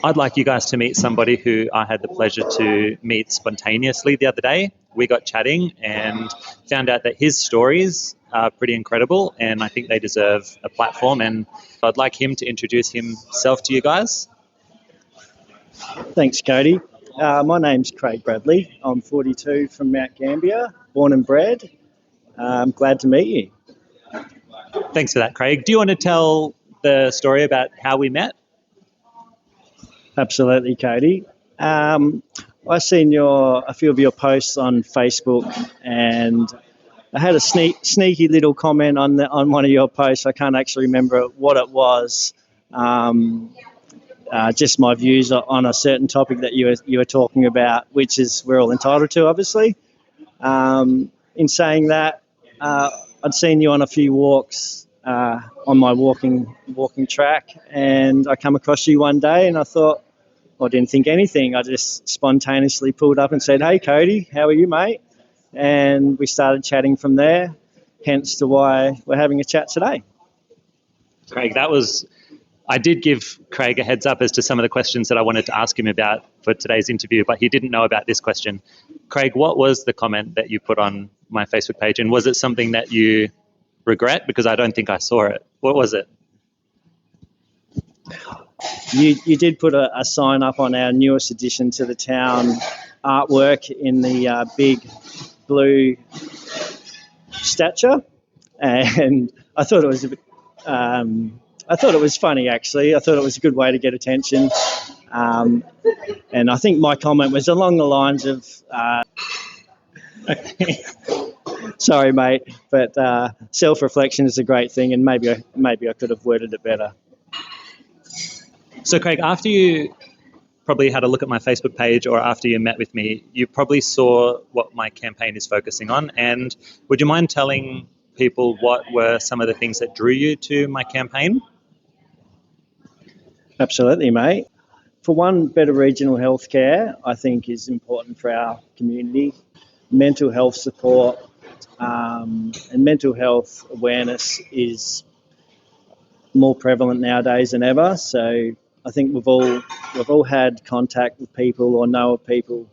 I'd like you guys to meet somebody who I had the pleasure to meet spontaneously the other day. We got chatting and found out that his stories are pretty incredible, and I think they deserve a platform. And I'd like him to introduce himself to you guys. Thanks, Cody. My name's Craig Bradley. I'm 42 from Mount Gambier, born and bred. I'm glad to meet you. Thanks for that, Craig. Do you want to tell the story about how we met? Absolutely, Cody. I seen a few of your posts on Facebook, and I had a sneaky little comment on one of your posts. I can't actually remember what it was. Just my views on a certain topic that you were talking about, which is we're all entitled to, obviously. In saying that, I'd seen you on a few walks on my walking track, and I come across you one day, and I thought, I didn't think anything. I just spontaneously pulled up and said, "Hey, Cody, how are you, mate?" And we started chatting from there, hence to why we're having a chat today. Craig, I did give Craig a heads up as to some of the questions that I wanted to ask him about for today's interview, but he didn't know about this question. Craig, what was the comment that you put on my Facebook page, and was it something that you regret? Because I don't think I saw it. What was it? You did put a sign up on our newest addition to the town artwork in the big blue statue, and I thought it was a bit. I thought it was funny, actually. I thought it was a good way to get attention, and I think my comment was along the lines of, "Sorry, mate, but self-reflection is a great thing, and maybe I could have worded it better." So, Craig, after you probably had a look at my Facebook page or after you met with me, you probably saw what my campaign is focusing on. And would you mind telling people what were some of the things that drew you to my campaign? Absolutely, mate. For one, better regional healthcare, I think, is important for our community. Mental health support and mental health awareness is more prevalent nowadays than ever. So I think we've all had contact with people or know of people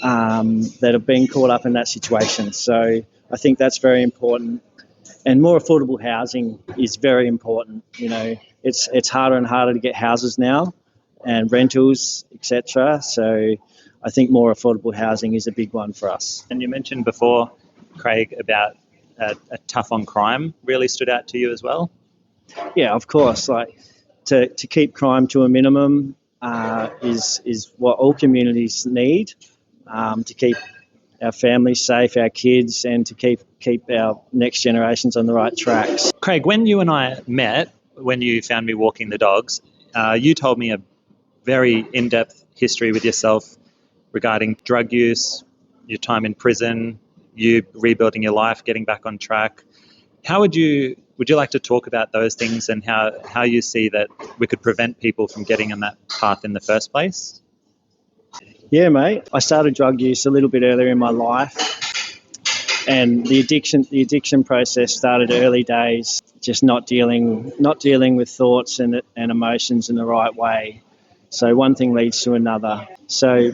that have been caught up in that situation. So I think that's very important. And more affordable housing is very important. You know, it's harder and harder to get houses now, and rentals, etc. So I think more affordable housing is a big one for us. And you mentioned before, Craig, about a tough on crime really stood out to you as well. Yeah, of course. Like to keep crime to a minimum is what all communities need to keep our families safe, our kids, and to keep our next generations on the right tracks. Craig, when you and I met, when you found me walking the dogs, you told me a very in-depth history with yourself regarding drug use, your time in prison, you rebuilding your life, getting back on track. Would you like to talk about those things and how you see that we could prevent people from getting on that path in the first place? Yeah, mate. I started drug use a little bit earlier in my life, and the addiction process started early days, just not dealing with thoughts and emotions in the right way. So one thing leads to another. So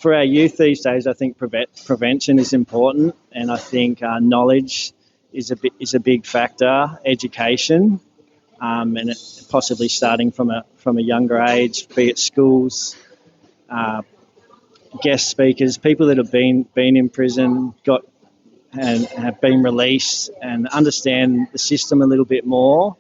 for our youth these days, I think prevention is important, and I think knowledge is a big factor. Education, and possibly starting from a younger age, be it schools, guest speakers, people that have been in prison, and have been released, and understand the system a little bit more,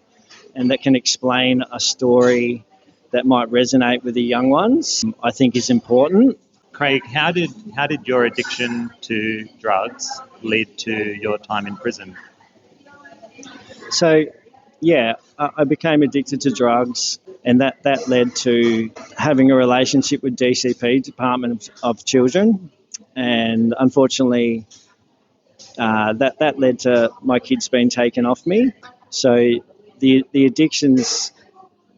and that can explain a story that might resonate with the young ones, I think is important. Craig, how did your addiction to drugs lead to your time in prison? So, yeah, I became addicted to drugs, and that led to having a relationship with DCP, Department of Children, and unfortunately that led to my kids being taken off me. So the addictions,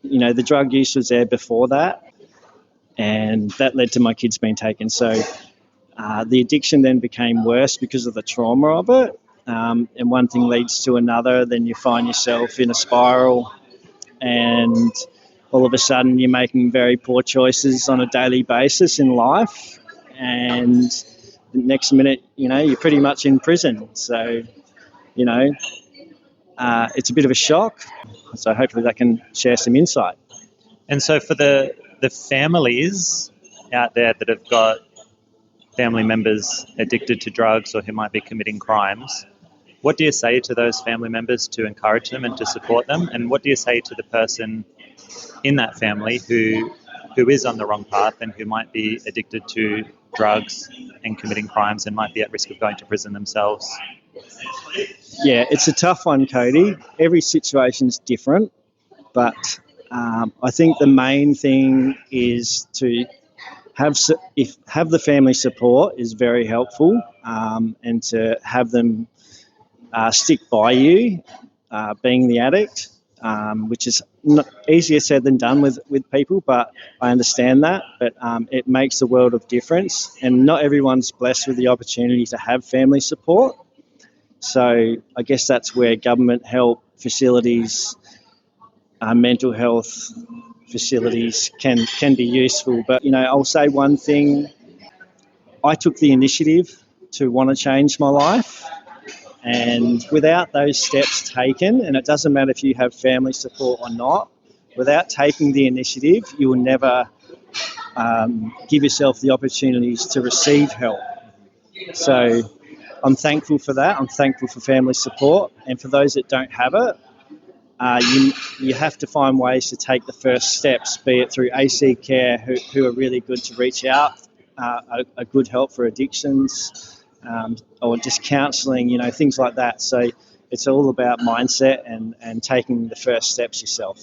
the drug use was there before that, and that led to my kids being taken. So the addiction then became worse because of the trauma of it, and one thing leads to another. Then you find yourself in a spiral, and all of a sudden you're making very poor choices on a daily basis in life, and the next minute, you're pretty much in prison. So, you know, it's a bit of a shock. So hopefully that can share some insight. And so for the families out there that have got family members addicted to drugs or who might be committing crimes, what do you say to those family members to encourage them and to support them? And what do you say to the person in that family who is on the wrong path and who might be addicted to drugs and committing crimes and might be at risk of going to prison themselves? Yeah, it's a tough one, Cody. Every situation's different, but I think the main thing is to have the family support is very helpful, and to have them stick by you, being the addict, which is not easier said than done with people, but I understand that. But it makes a world of difference, and not everyone's blessed with the opportunity to have family support. So I guess that's where government help facilities, mental health facilities can be useful. But, I'll say one thing. I took the initiative to want to change my life. And without those steps taken, and it doesn't matter if you have family support or not, without taking the initiative, you will never give yourself the opportunities to receive help. So I'm thankful for that. I'm thankful for family support. And for those that don't have it, you have to find ways to take the first steps, be it through AC Care, who are really good to reach out, a good help for addictions, or just counselling, things like that. So it's all about mindset and taking the first steps yourself.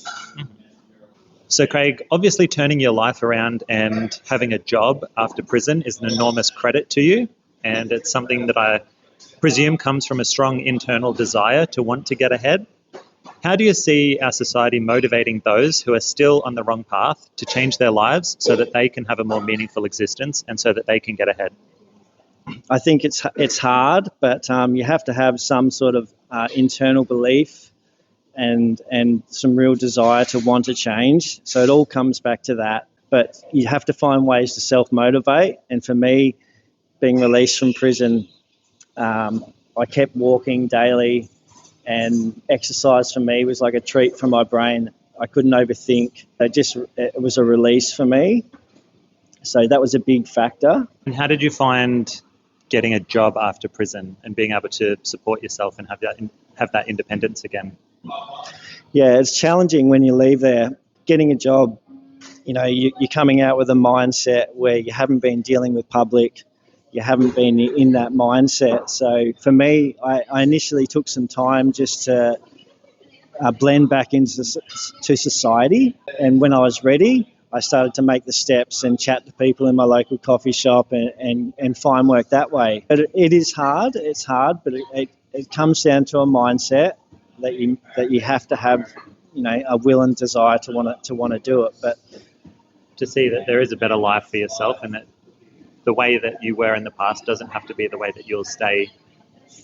So Craig, obviously turning your life around and having a job after prison is an enormous credit to you, and it's something that I presume comes from a strong internal desire to want to get ahead. How do you see our society motivating those who are still on the wrong path to change their lives so that they can have a more meaningful existence and so that they can get ahead? I think it's hard, but you have to have some sort of internal belief and some real desire to want to change. So it all comes back to that. But you have to find ways to self-motivate. And for me, being released from prison, I kept walking daily, and exercise for me was like a treat for my brain. I couldn't overthink. It was a release for me. So that was a big factor. And how did you find getting a job after prison and being able to support yourself and have that independence again? Yeah, it's challenging when you leave there. Getting a job, you're coming out with a mindset where you haven't been dealing with public, you haven't been in that mindset. So for me, I initially took some time just to blend back into society. And when I was ready, I started to make the steps and chat to people in my local coffee shop and find work that way. But it is hard. It's hard, but it comes down to a mindset that you have to have, a will and desire to want to do it. But to see that there is a better life for yourself, and that the way that you were in the past doesn't have to be the way that you'll stay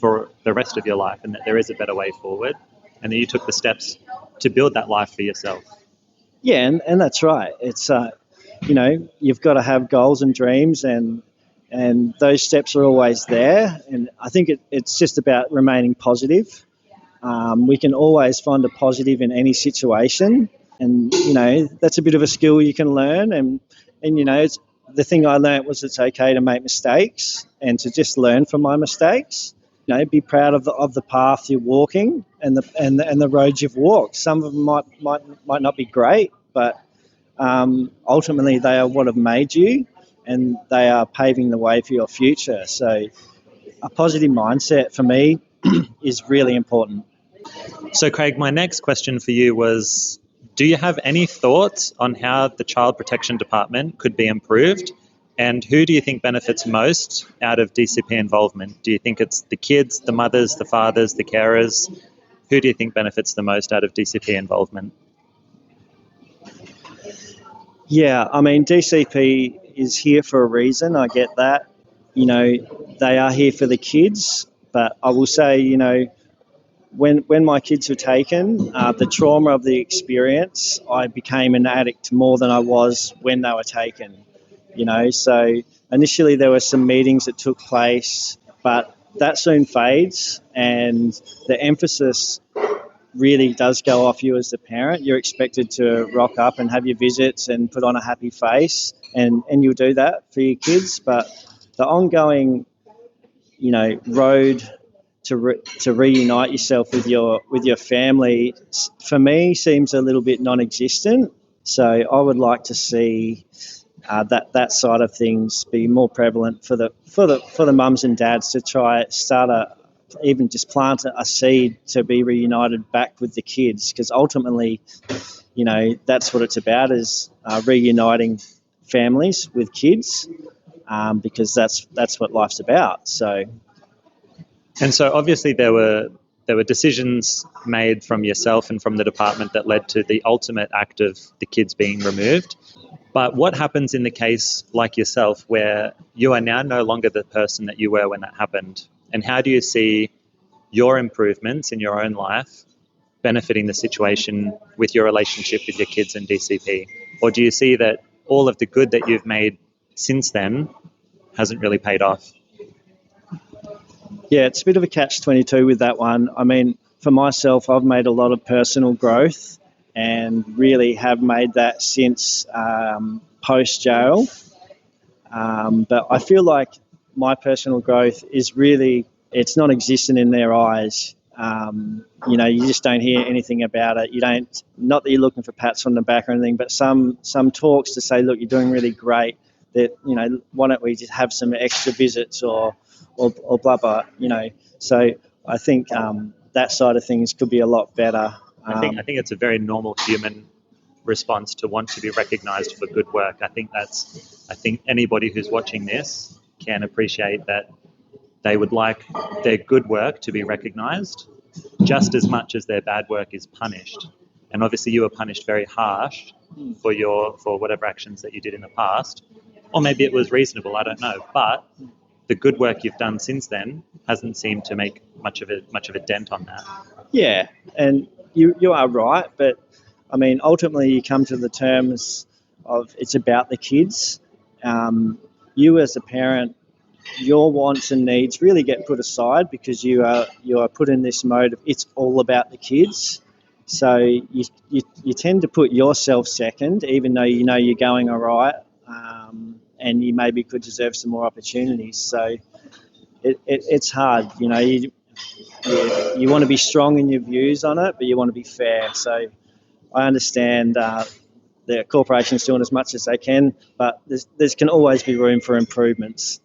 for the rest of your life, and that there is a better way forward, and that you took the steps to build that life for yourself. Yeah, and that's right. It's, you've got to have goals and dreams, and those steps are always there. And I think it's just about remaining positive. We can always find a positive in any situation. And, that's a bit of a skill you can learn. And the thing I learned was it's okay to make mistakes and to just learn from my mistakes. Be proud of the path you're walking and the roads you've walked. Some of them might not be great, but ultimately they are what have made you, and they are paving the way for your future. So a positive mindset for me is really important. So Craig, my next question for you was, do you have any thoughts on how the Child Protection Department could be improved? And who do you think benefits most out of DCP involvement? Do you think it's the kids, the mothers, the fathers, the carers? Who do you think benefits the most out of DCP involvement? Yeah, I mean, DCP is here for a reason. I get that. They are here for the kids. But I will say, when my kids were taken, the trauma of the experience, I became an addict more than I was when they were taken. So initially there were some meetings that took place, but that soon fades, and the emphasis really does go off you as the parent. You're expected to rock up and have your visits and put on a happy face, and you'll do that for your kids. But the ongoing, road to reunite yourself with your family, for me, seems a little bit non-existent. So I would like to see that side of things be more prevalent for the mums and dads to try even just plant a seed to be reunited back with the kids, because ultimately, that's what it's about, is reuniting families with kids, because that's what life's about. And so obviously there were decisions made from yourself and from the department that led to the ultimate act of the kids being removed. But what happens in the case like yourself where you are now no longer the person that you were when that happened? And how do you see your improvements in your own life benefiting the situation with your relationship with your kids and DCP? Or do you see that all of the good that you've made since then hasn't really paid off? Yeah, it's a bit of a catch-22 with that one. I mean, for myself, I've made a lot of personal growth and really have made that since post-jail. But I feel like my personal growth is really, it's non-existent in their eyes. You just don't hear anything about it. Not that you're looking for pats on the back or anything, but some talks to say, look, you're doing really great. That, why don't we just have some extra visits or blah, blah, So I think that side of things could be a lot better. I think it's a very normal human response to want to be recognised for good work. I think anybody who's watching this can appreciate that they would like their good work to be recognised just as much as their bad work is punished. And obviously you were punished very harsh for whatever actions that you did in the past. Or maybe it was reasonable, I don't know. But the good work you've done since then hasn't seemed to make much of a dent on that. Yeah, and you are right, but I mean, ultimately you come to the terms of it's about the kids. You as a parent, your wants and needs really get put aside because you are put in this mode of it's all about the kids. So you tend to put yourself second, even though you're going all right, and you maybe could deserve some more opportunities. So it's hard, you want to be strong in your views on it, but you want to be fair. So I understand the corporation's doing as much as they can, but there can always be room for improvements.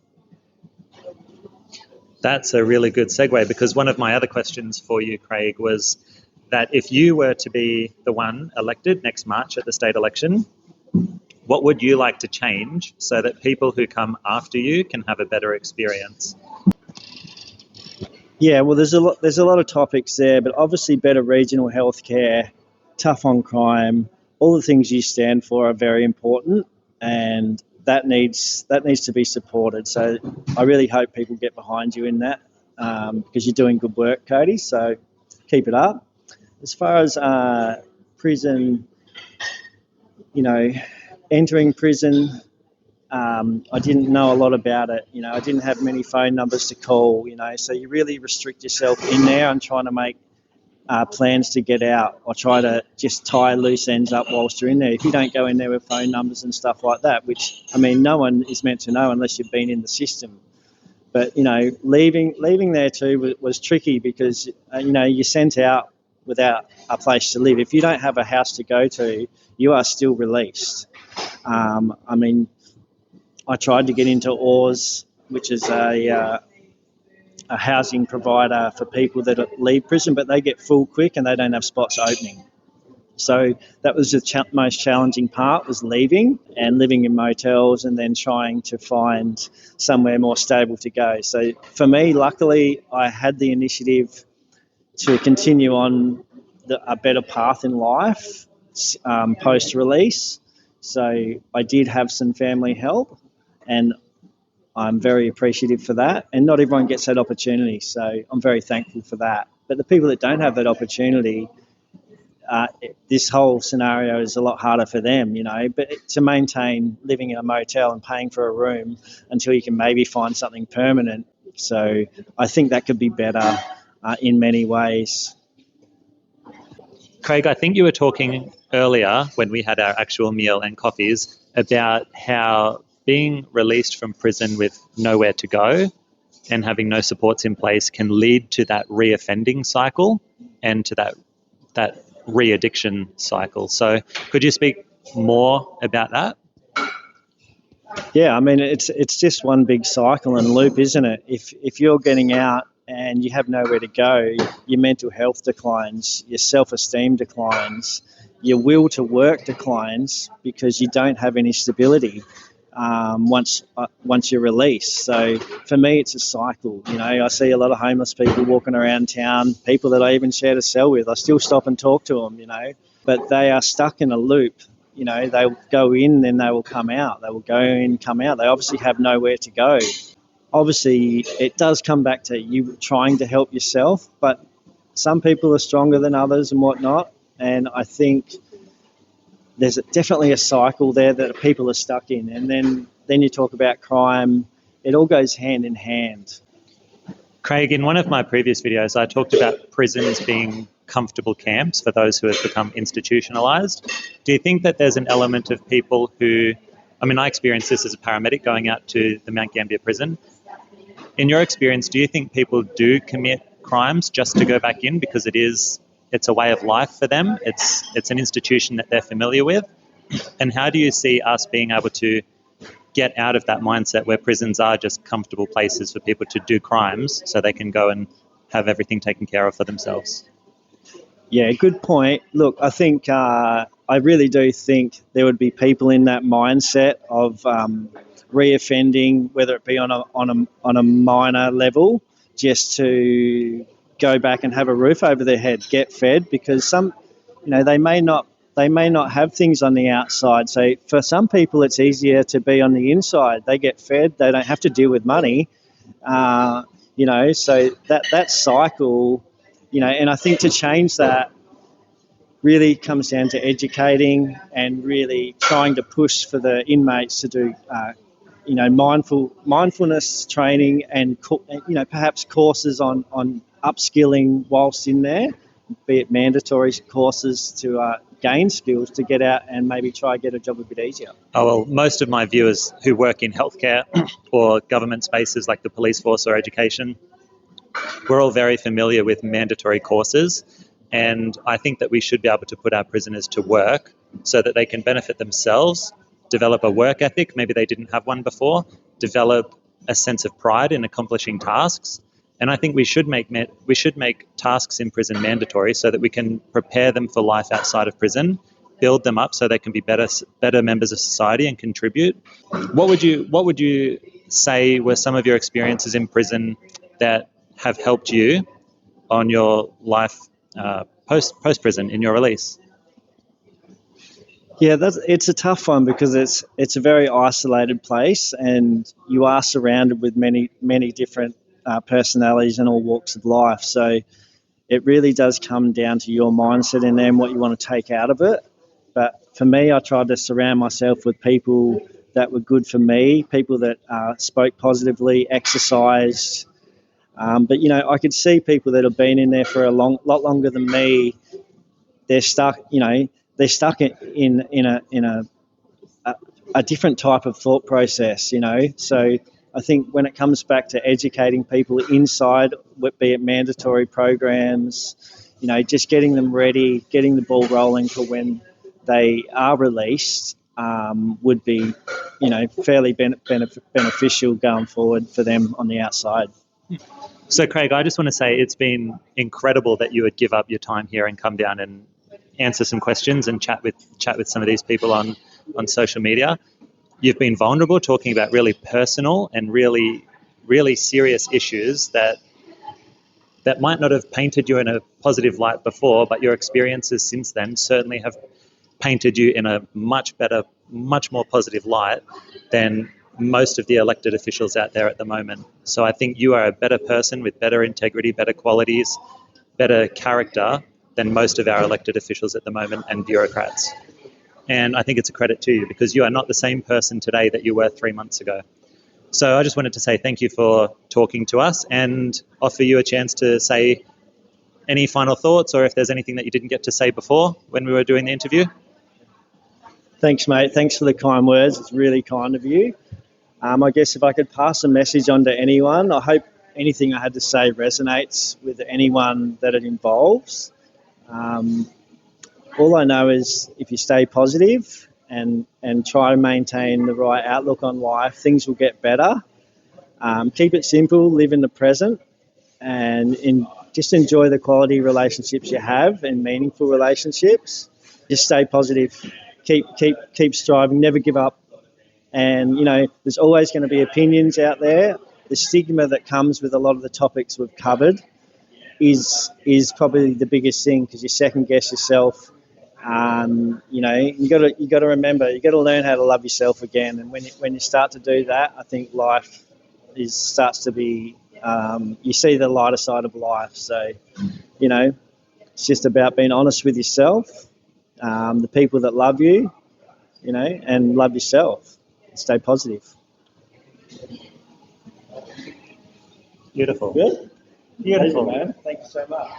That's a really good segue, because one of my other questions for you, Craig, was that if you were to be the one elected next March at the state election, what would you like to change so that people who come after you can have a better experience? Yeah, well, there's a lot of topics there, but obviously better regional healthcare, tough on crime, all the things you stand for are very important, and that needs to be supported. So I really hope people get behind you in that, because you're doing good work, Cody. So keep it up. As far as prison, entering prison, I didn't know a lot about it. I didn't have many phone numbers to call. So you really restrict yourself in there and trying to make plans to get out, or try to just tie loose ends up whilst you're in there. If you don't go in there with phone numbers and stuff like that, which, I mean, no one is meant to know unless you've been in the system. But, leaving there too was tricky because, you're sent out without a place to live. If you don't have a house to go to, you are still released. I mean, I tried to get into Oars, which is a housing provider for people that leave prison, but they get full quick and they don't have spots opening. So that was the most challenging part, was leaving and living in motels and then trying to find somewhere more stable to go. So for me, luckily, I had the initiative to continue on a better path in life post-release. So I did have some family help, and I'm very appreciative for that. And not everyone gets that opportunity, so I'm very thankful for that. But the people that don't have that opportunity, this whole scenario is a lot harder for them, But to maintain living in a motel and paying for a room until you can maybe find something permanent. So I think that could be better in many ways. Craig, I think you were talking earlier when we had our actual meal and coffees about how being released from prison with nowhere to go and having no supports in place can lead to that reoffending cycle and to that re-addiction cycle. So could you speak more about that? Yeah, I mean, it's just one big cycle and loop, isn't it? If you're getting out and you have nowhere to go, your mental health declines, your self-esteem declines, your will to work declines because you don't have any stability once you're released. So for me, it's a cycle. I see a lot of homeless people walking around town, people that I even shared a cell with. I still stop and talk to them, but they are stuck in a loop. They'll go in, then they will come out. They will go in, come out. They obviously have nowhere to go. Obviously, it does come back to you trying to help yourself, but some people are stronger than others and whatnot. And I think there's definitely a cycle there that people are stuck in. And then you talk about crime. It all goes hand in hand. Craig, in one of my previous videos, I talked about prisons being comfortable camps for those who have become institutionalized. Do you think that there's an element of people who, I experienced this as a paramedic going out to the Mount Gambier prison. In your experience, do you think people do commit crimes just to go back in because it's a way of life for them? It's an institution that they're familiar with. And how do you see us being able to get out of that mindset where prisons are just comfortable places for people to do crimes so they can go and have everything taken care of for themselves? Yeah, good point. Look, I think I really do think there would be people in that mindset of reoffending, whether it be on a minor level, just to go back and have a roof over their head, get fed, because they may not have things on the outside. So for some people, it's easier to be on the inside. They get fed. They don't have to deal with money. So that cycle. And I think to change that really comes down to educating and really trying to push for the inmates to do, mindfulness training and, perhaps courses on upskilling whilst in there, be it mandatory courses to gain skills to get out and maybe try get a job a bit easier. Oh, well, most of my viewers who work in healthcare or government spaces like the police force or education, we're all very familiar with mandatory courses, and I think that we should be able to put our prisoners to work so that they can benefit themselves, develop a work ethic, maybe they didn't have one before, develop a sense of pride in accomplishing tasks. And I think we should make tasks in prison mandatory so that we can prepare them for life outside of prison, build them up so they can be better members of society and contribute. What would you say were some of your experiences in prison that have helped you on your life post prison in your release? Yeah, it's a tough one because it's a very isolated place, and you are surrounded with many different personalities in all walks of life. So it really does come down to your mindset in there and what you want to take out of it. But for me, I tried to surround myself with people that were good for me, people that spoke positively, exercised. But I could see people that have been in there for a lot longer than me. They're stuck. They're stuck in a different type of thought process. So I think when it comes back to educating people inside, be it mandatory programs, just getting them ready, getting the ball rolling for when they are released, would be, fairly beneficial going forward for them on the outside. So, Craig, I just want to say it's been incredible that you would give up your time here and come down and answer some questions and chat with some of these people on social media. You've been vulnerable, talking about really personal and really, really serious issues that might not have painted you in a positive light before, but your experiences since then certainly have painted you in a much better, much more positive light than most of the elected officials out there at the moment. So I think you are a better person with better integrity, better qualities, better character than most of our elected officials at the moment and bureaucrats. And I think it's a credit to you because you are not the same person today that you were 3 months ago. So I just wanted to say thank you for talking to us and offer you a chance to say any final thoughts, or if there's anything that you didn't get to say before when we were doing the interview. Thanks, mate. Thanks for the kind words. It's really kind of you. I guess if I could pass a message on to anyone, I hope anything I had to say resonates with anyone that it involves. All I know is if you stay positive and try to maintain the right outlook on life, things will get better. Keep it simple, live in the present, and just enjoy the quality relationships you have and meaningful relationships. Just stay positive. Keep striving. Never give up. And there's always going to be opinions out there. The stigma that comes with a lot of the topics we've covered is probably the biggest thing because you second guess yourself. You got to remember, you got to learn how to love yourself again. And when you start to do that, I think life starts to be. You see the lighter side of life. So, it's just about being honest with yourself, the people that love you, and love yourself. Stay positive. Beautiful. Good? Beautiful. Pleasure, man. Thank you so much.